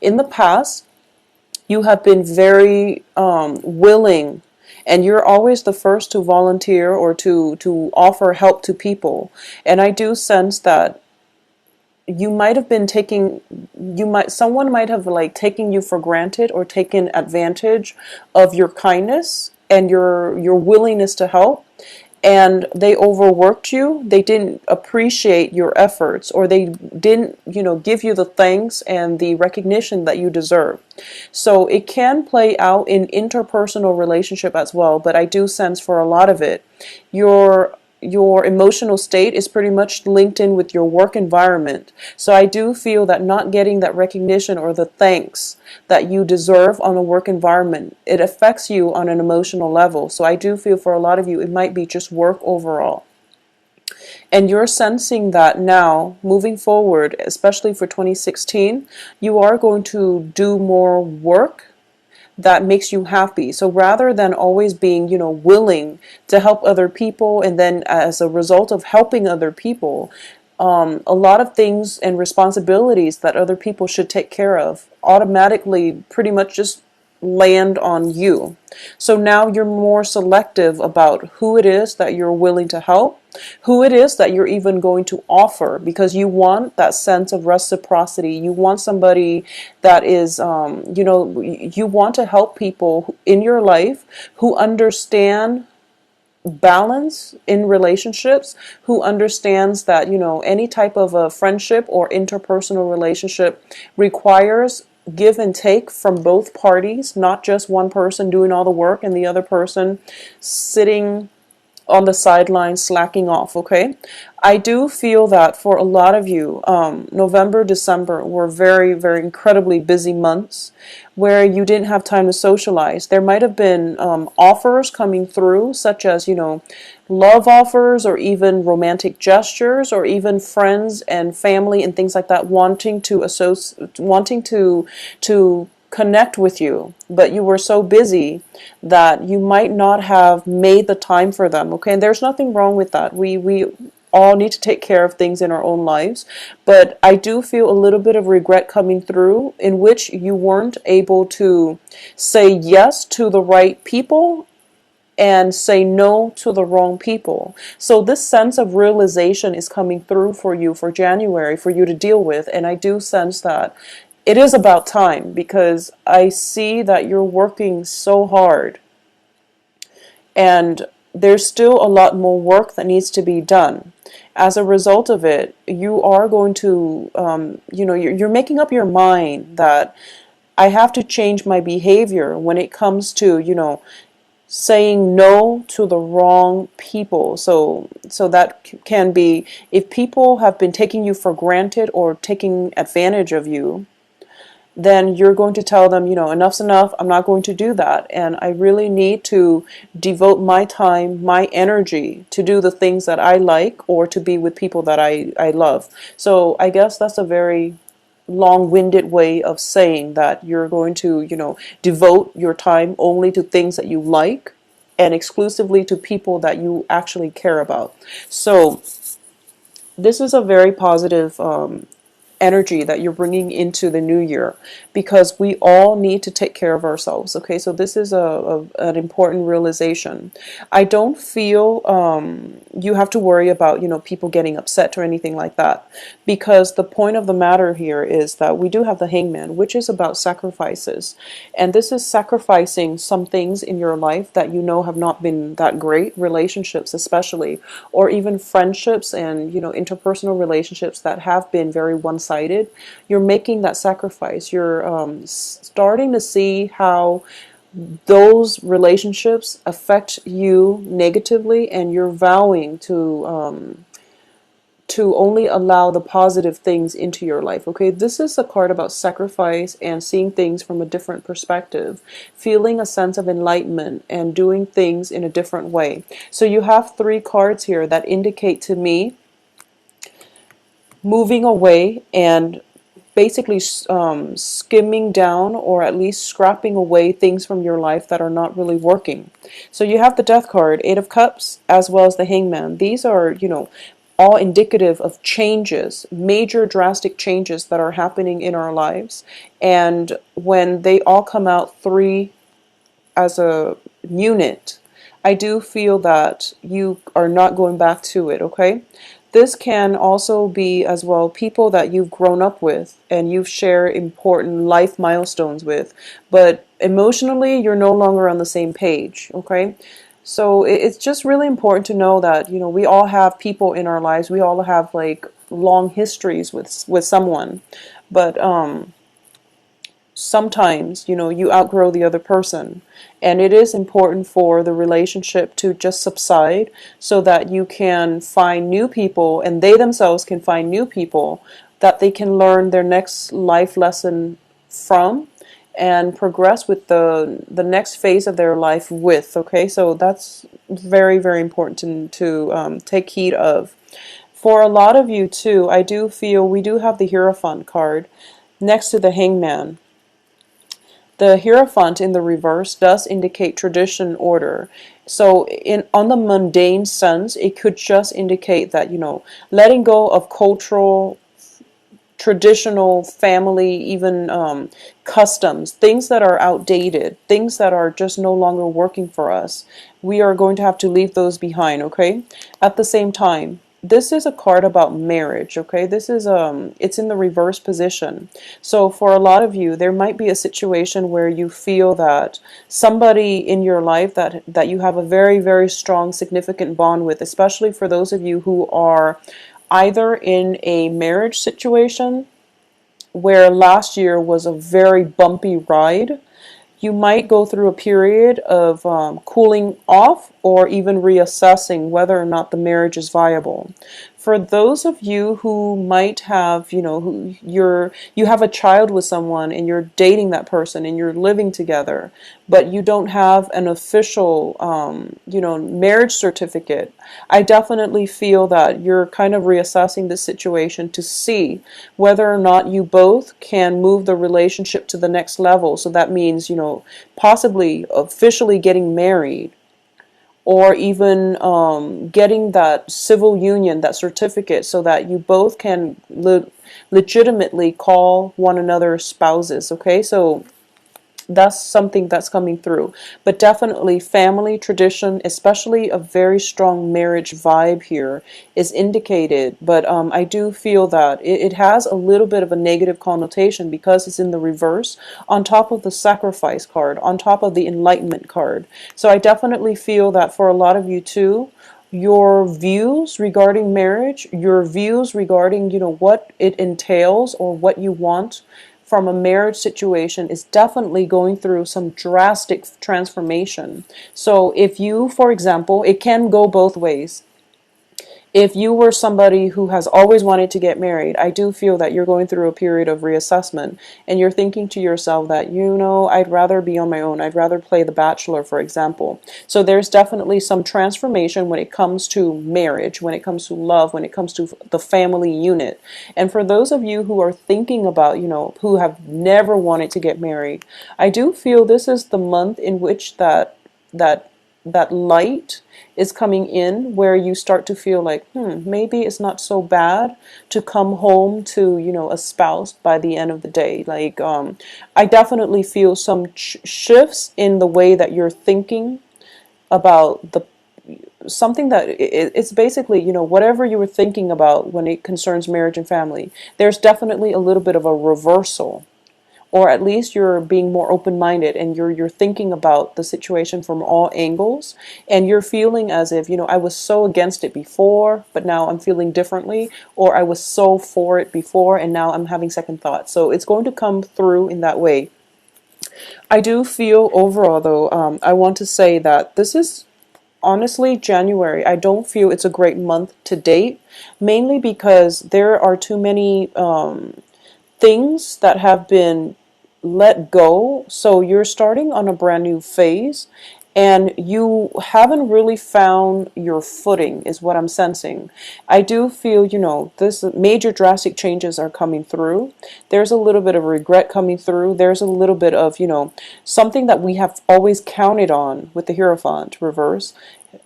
in the past, you have been very willing, and you're always the first to volunteer or to offer help to people. And I do sense that you might have been taking, someone might have like taken you for granted or taken advantage of your kindness and your willingness to help, and they overworked you. They didn't appreciate your efforts, or they didn't, give you the thanks and the recognition that you deserve. So it can play out in interpersonal relationship as well, but I do sense for a lot of it, your emotional state is pretty much linked in with your work environment. So I do feel that not getting that recognition or the thanks that you deserve on a work environment, it affects you on an emotional level. So I do feel for a lot of you, it might be just work overall. And you're sensing that now, moving forward, especially for 2016, you are going to do more work that makes you happy. So rather than always being, willing to help other people, and then as a result of helping other people, a lot of things and responsibilities that other people should take care of automatically pretty much just land on you. So now you're more selective about who it is that you're willing to help, who it is that you're even going to offer, because you want that sense of reciprocity. You want somebody that is, you want to help people in your life who understand balance in relationships, who understands that, any type of a friendship or interpersonal relationship requires give and take from both parties, not just one person doing all the work and the other person sitting on the sidelines slacking off. Okay, I do feel that for a lot of you, November, December were very, very incredibly busy months where you didn't have time to socialize. There might have been offers coming through, such as, love offers, or even romantic gestures, or even friends and family and things like that wanting to connect with you, but you were so busy that you might not have made the time for them. Okay, and there's nothing wrong with that. We all need to take care of things in our own lives, but I do feel a little bit of regret coming through, in which you weren't able to say yes to the right people and say no to the wrong people. So this sense of realization is coming through for you for January, for you to deal with. And I do sense that it is about time, because I see that you're working so hard, and there's still a lot more work that needs to be done. As a result of it, you are going to, you're making up your mind that I have to change my behavior when it comes to, saying no to the wrong people. So that can be, if people have been taking you for granted or taking advantage of you, then you're going to tell them, enough's enough. I'm not going to do that. And I really need to devote my time, my energy to do the things that I like, or to be with people that I love. So I guess that's a very long-winded way of saying that you're going to, devote your time only to things that you like, and exclusively to people that you actually care about. So this is a very positive energy that you're bringing into the new year, because we all need to take care of ourselves. Okay, so this is an important realization. I don't feel you have to worry about people getting upset or anything like that, because the point of the matter here is that we do have the Hangman, which is about sacrifices, and this is sacrificing some things in your life that have not been that great, relationships especially, or even friendships and interpersonal relationships that have been very one-sided. You're making that sacrifice. You're starting to see how those relationships affect you negatively, and you're vowing to only allow the positive things into your life. Okay, this is a card about sacrifice and seeing things from a different perspective, feeling a sense of enlightenment and doing things in a different way. So you have 3 cards here that indicate to me moving away and basically skimming down, or at least scrapping away things from your life that are not really working. So you have the Death card, 8 of Cups, as well as the Hangman. These are, all indicative of changes, major drastic changes that are happening in our lives. And when they all come out three as a unit, I do feel that you are not going back to it, okay? This can also be as well people that you've grown up with and you've shared important life milestones with, but emotionally you're no longer on the same page, okay? So it's just really important to know that, you know, we all have people in our lives. We all have like long histories with someone, but sometimes, you know, you outgrow the other person. And it is important for the relationship to just subside so that you can find new people and they themselves can find new people that they can learn their next life lesson from and progress with the next phase of their life with. Okay, so that's very, very important to take heed of. For a lot of you too, I do feel we do have the Hierophant card next to the Hangman. The Hierophant in the reverse does indicate tradition, order. So in on the mundane sense, it could just indicate that, you know, letting go of cultural, traditional, family, even customs, things that are outdated, things that are just no longer working for us. We are going to have to leave those behind, okay? At the same time, this is a card about marriage, okay? This is it's in the reverse position. So for a lot of you, there might be a situation where you feel that somebody in your life that you have a very, very strong, significant bond with, especially for those of you who are either in a marriage situation where last year was a very bumpy ride, you might go through a period of cooling off or even reassessing whether or not the marriage is viable. For those of you who might have, you know, you have a child with someone and you're dating that person and you're living together, but you don't have an official, you know, marriage certificate, I definitely feel that you're kind of reassessing the situation to see whether or not you both can move the relationship to the next level. So that means, you know, possibly officially getting married or even getting that civil union, that certificate, so that you both can legitimately call one another spouses. Okay, so that's something that's coming through. But definitely family tradition, especially a very strong marriage vibe here, is indicated. But I do feel that it has a little bit of a negative connotation because it's in the reverse, on top of the sacrifice card, on top of the enlightenment card. So I definitely feel that for a lot of you too, your views regarding marriage, your views regarding, you know, what it entails or what you want from a marriage situation is definitely going through some drastic transformation. So if you, for example, it can go both ways. If you were somebody who has always wanted to get married, I do feel that you're going through a period of reassessment and you're thinking to yourself that, you know, I'd rather be on my own. I'd rather play the bachelor, for example. So there's definitely some transformation when it comes to marriage, when it comes to love, when it comes to the family unit. And for those of you who are thinking about, you know, who have never wanted to get married, I do feel this is the month in which that that light is coming in where you start to feel like, maybe it's not so bad to come home to, you know, a spouse by the end of the day. Like, I definitely feel some shifts in the way that you're thinking about the something that it's basically, you know, whatever you were thinking about when it concerns marriage and family, there's definitely a little bit of a reversal, or at least you're being more open-minded and you're thinking about the situation from all angles, and you're feeling as if, you know, I was so against it before, but now I'm feeling differently, or I was so for it before and now I'm having second thoughts. So it's going to come through in that way. I do feel overall though, I want to say that this is honestly January. I don't feel it's a great month to date, mainly because there are too many things that have been let go. So you're starting on a brand new phase. and you haven't really found your footing is what I'm sensing. I do feel, this major drastic changes are coming through. There's a little bit of regret coming through. There's a little bit of, something that we have always counted on with the Hierophant reverse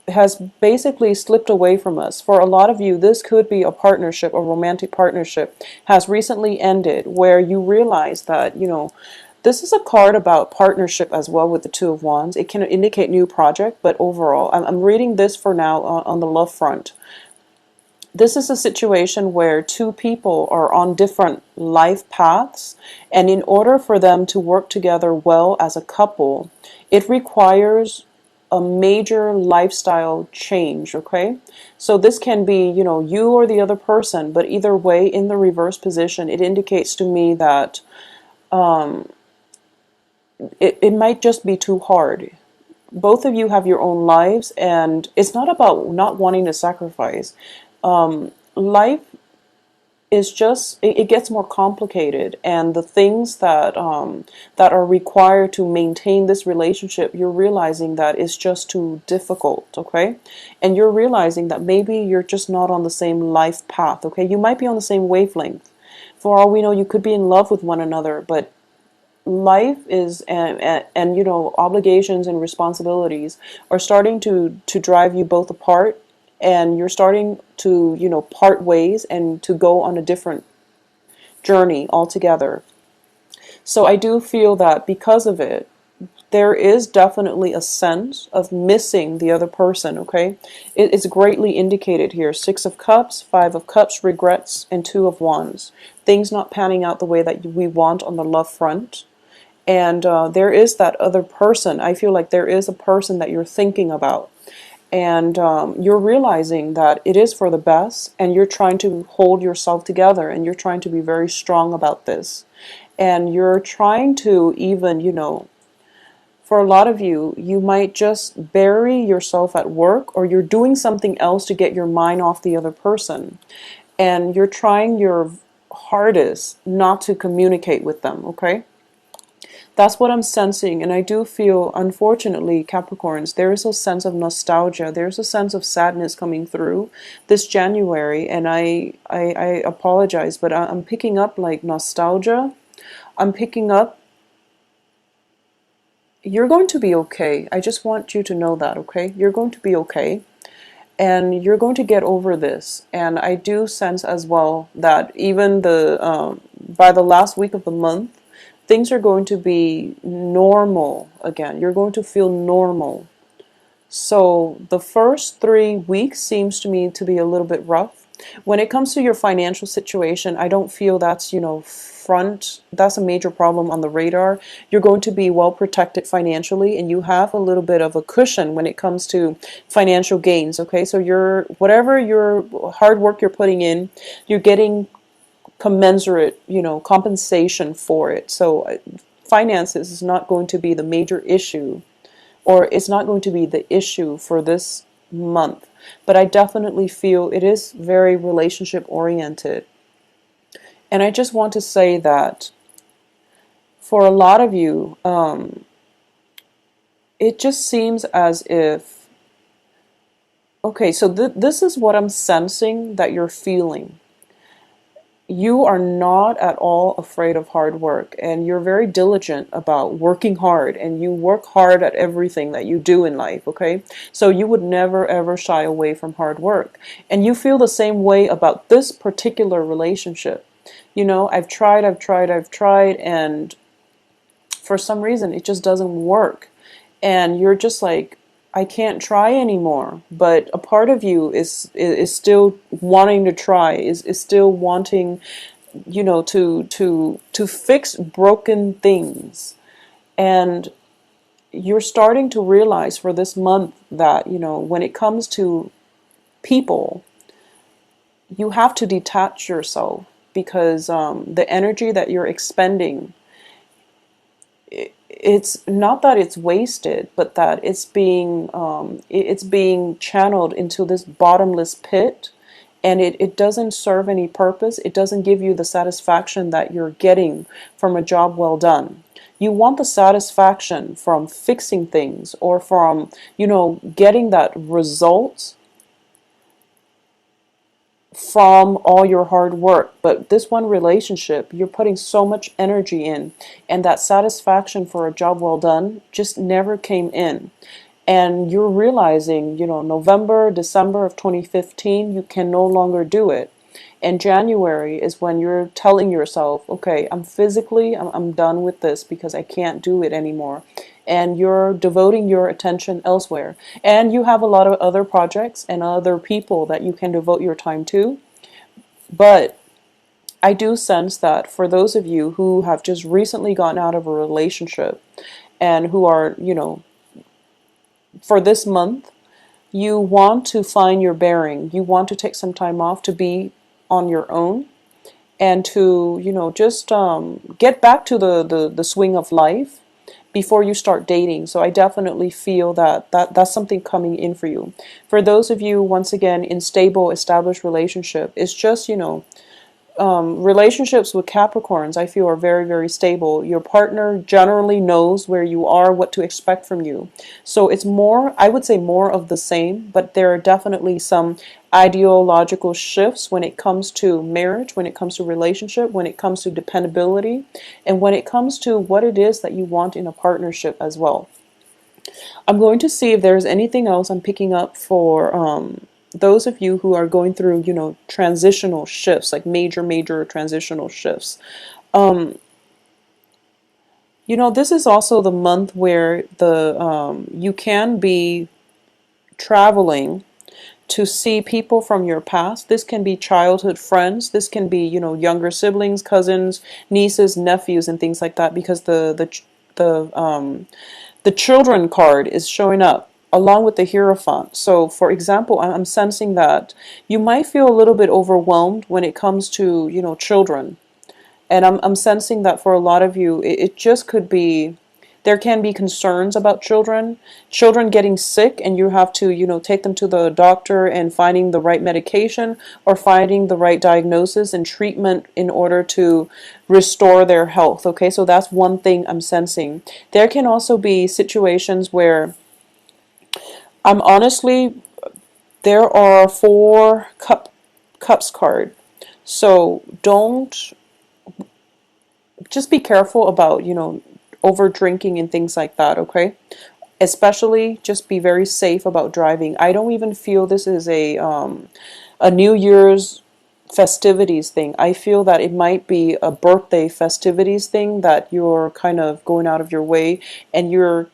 has basically slipped away from us. For a lot of you, this could be a partnership, a romantic partnership has recently ended where you realize that, this is a card about partnership as well with the Two of Wands. It can indicate new project, but overall, I'm reading this for now on the love front. This is a situation where two people are on different life paths, and in order for them to work together well as a couple, it requires a major lifestyle change, okay? So this can be, you or the other person, but either way, in the reverse position, it indicates to me that it might just be too hard. Both of you have your own lives, and it's not about not wanting to sacrifice. Life is just it gets more complicated, and the things that are required to maintain this relationship, you're realizing that it's just too difficult, okay? And you're realizing that maybe you're just not on the same life path, okay? You might be on the same wavelength. For all we know, you could be in love with one another, but life is and obligations and responsibilities are starting to drive you both apart, and you're starting to part ways and to go on a different journey altogether. So I do feel that because of it, there is definitely a sense of missing the other person, okay? It's greatly indicated here. 6 of Cups, 5 of Cups, regrets, and 2 of Wands. Things not panning out the way that we want on the love front. And there is that other person. I feel like there is a person that you're thinking about. And you're realizing that it is for the best, and you're trying to hold yourself together, and you're trying to be very strong about this. And you're trying to even, for a lot of you, you might just bury yourself at work, or you're doing something else to get your mind off the other person. And you're trying your hardest not to communicate with them, okay? That's what I'm sensing, and I do feel, unfortunately, Capricorns, there is a sense of nostalgia. There's a sense of sadness coming through this January, and I apologize, but I'm picking up like nostalgia. I'm picking up, you're going to be okay. I just want you to know that, okay? You're going to be okay, and you're going to get over this. And I do sense as well that even by the last week of the month, things are going to be normal again. You're going to feel normal. So the first 3 weeks seems to me to be a little bit rough. When it comes to your financial situation, I don't feel that's, that's a major problem on the radar. You're going to be well protected financially, and you have a little bit of a cushion when it comes to financial gains, okay? So whatever your hard work you're putting in, you're getting commensurate, compensation for it. So finances is not going to be the major issue, or it's not going to be the issue for this month. But I definitely feel it is very relationship oriented. And I just want to say that for a lot of you, it just seems as if, okay, so this is what I'm sensing that you're feeling. You are not at all afraid of hard work, and you're very diligent about working hard, and you work hard at everything that you do in life, okay? So you would never ever shy away from hard work. And you feel the same way about this particular relationship. I've tried, and for some reason it just doesn't work. And you're just like, I can't try anymore. But a part of you is still wanting to try, is still wanting, to fix broken things. And you're starting to realize for this month that, when it comes to people, you have to detach yourself, because the energy that you're expending, it's not that it's wasted, but that it's being channeled into this bottomless pit, and it doesn't serve any purpose. It doesn't give you the satisfaction that you're getting from a job well done. You want the satisfaction from fixing things or from, getting that result from all your hard work. But this one relationship, you're putting so much energy in, and that satisfaction for a job well done just never came in. And you're realizing, November, December of 2015, you can no longer do it. And January is when you're telling yourself, okay, I'm done with this because I can't do it anymore. And you're devoting your attention elsewhere. And you have a lot of other projects and other people that you can devote your time to. But I do sense that for those of you who have just recently gotten out of a relationship and who are, for this month, you want to find your bearing. You want to take some time off to be on your own and to, just get back to the swing of life before you start dating. So I definitely feel that's something coming in for you. For those of you, once again, in stable, established relationship, it's just, relationships with Capricorns, I feel, are very, very stable. Your partner generally knows where you are, what to expect from you. So it's more, I would say, more of the same, but there are definitely some ideological shifts when it comes to marriage, when it comes to relationship, when it comes to dependability, and when it comes to what it is that you want in a partnership as well. I'm going to see if there's anything else I'm picking up for those of you who are going through, transitional shifts, like major, major transitional shifts. This is also the month where you can be traveling to see people from your past. This can be childhood friends. This can be, younger siblings, cousins, nieces, nephews, and things like that. Because the children card is showing up along with the Hierophant. So, for example, I'm sensing that you might feel a little bit overwhelmed when it comes to, children. And I'm sensing that for a lot of you, it just could be, there can be concerns about children getting sick, and you have to, take them to the doctor and finding the right medication or finding the right diagnosis and treatment in order to restore their health. Okay, so that's one thing I'm sensing. There can also be situations where I'm honestly, there are cups card. So don't, just be careful about, over drinking and things like that, okay? Especially just be very safe about driving. I don't even feel this is a New Year's festivities thing. I feel that it might be a birthday festivities thing that you're kind of going out of your way, and you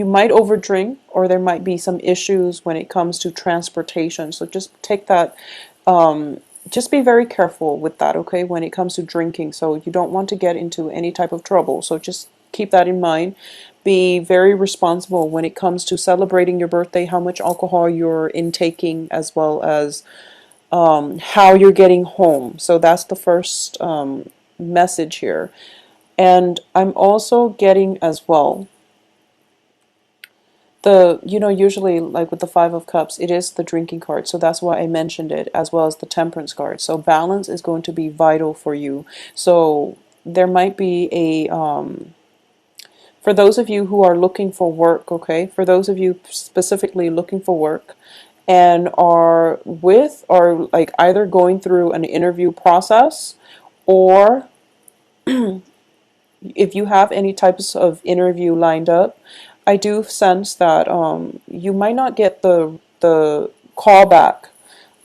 might overdrink, or there might be some issues when it comes to transportation. So just take that, just be very careful with that, okay, when it comes to drinking. So you don't want to get into any type of trouble. So just keep that in mind. Be very responsible when it comes to celebrating your birthday, how much alcohol you're intaking, as well as how you're getting home. So that's the first message here. And I'm also getting as well usually, like with the Five of Cups, it is the drinking card, so that's why I mentioned it, as well as the Temperance card. So balance is going to be vital for you. So there might be for those of you who are looking for work, okay, for those of you specifically looking for work and are like either going through an interview process, or if you have any types of interview lined up, I do sense that you might not get the call back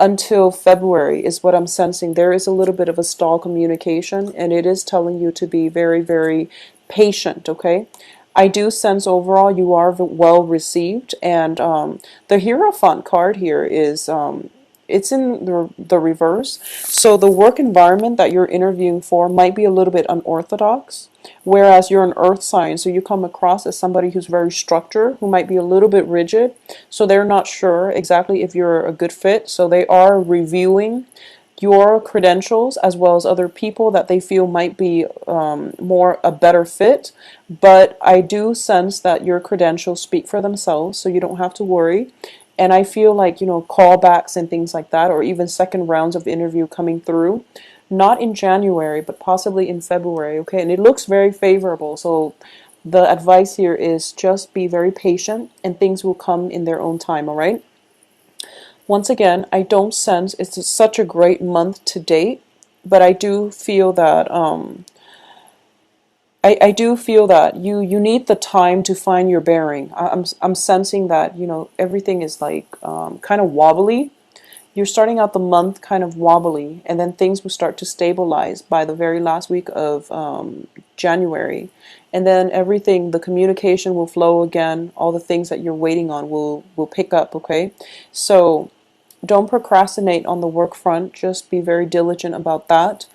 until February, is what I'm sensing. There is a little bit of a stall communication, and it is telling you to be very, very patient, okay? I do sense overall you are well received, and the Hierophant card here is it's in the reverse. So the work environment that you're interviewing for might be a little bit unorthodox, whereas you're an earth sign, so you come across as somebody who's very structured, who might be a little bit rigid, so they're not sure exactly if you're a good fit. So they are reviewing your credentials as well as other people that they feel might be more a better fit. But I do sense that your credentials speak for themselves, so you don't have to worry. And I feel like, callbacks and things like that, or even second rounds of interview coming through, not in January, but possibly in February, okay? And it looks very favorable. So the advice here is just be very patient and things will come in their own time, all right? Once again, I don't sense it's such a great month to date, but I do feel that I do feel that you need the time to find your bearing. I'm sensing that, you know, everything is like kind of wobbly. You're starting out the month kind of wobbly, and then things will start to stabilize by the very last week of January. And then everything, the communication will flow again. All the things that you're waiting on will pick up, okay? So don't procrastinate on the work front. Just be very diligent about that.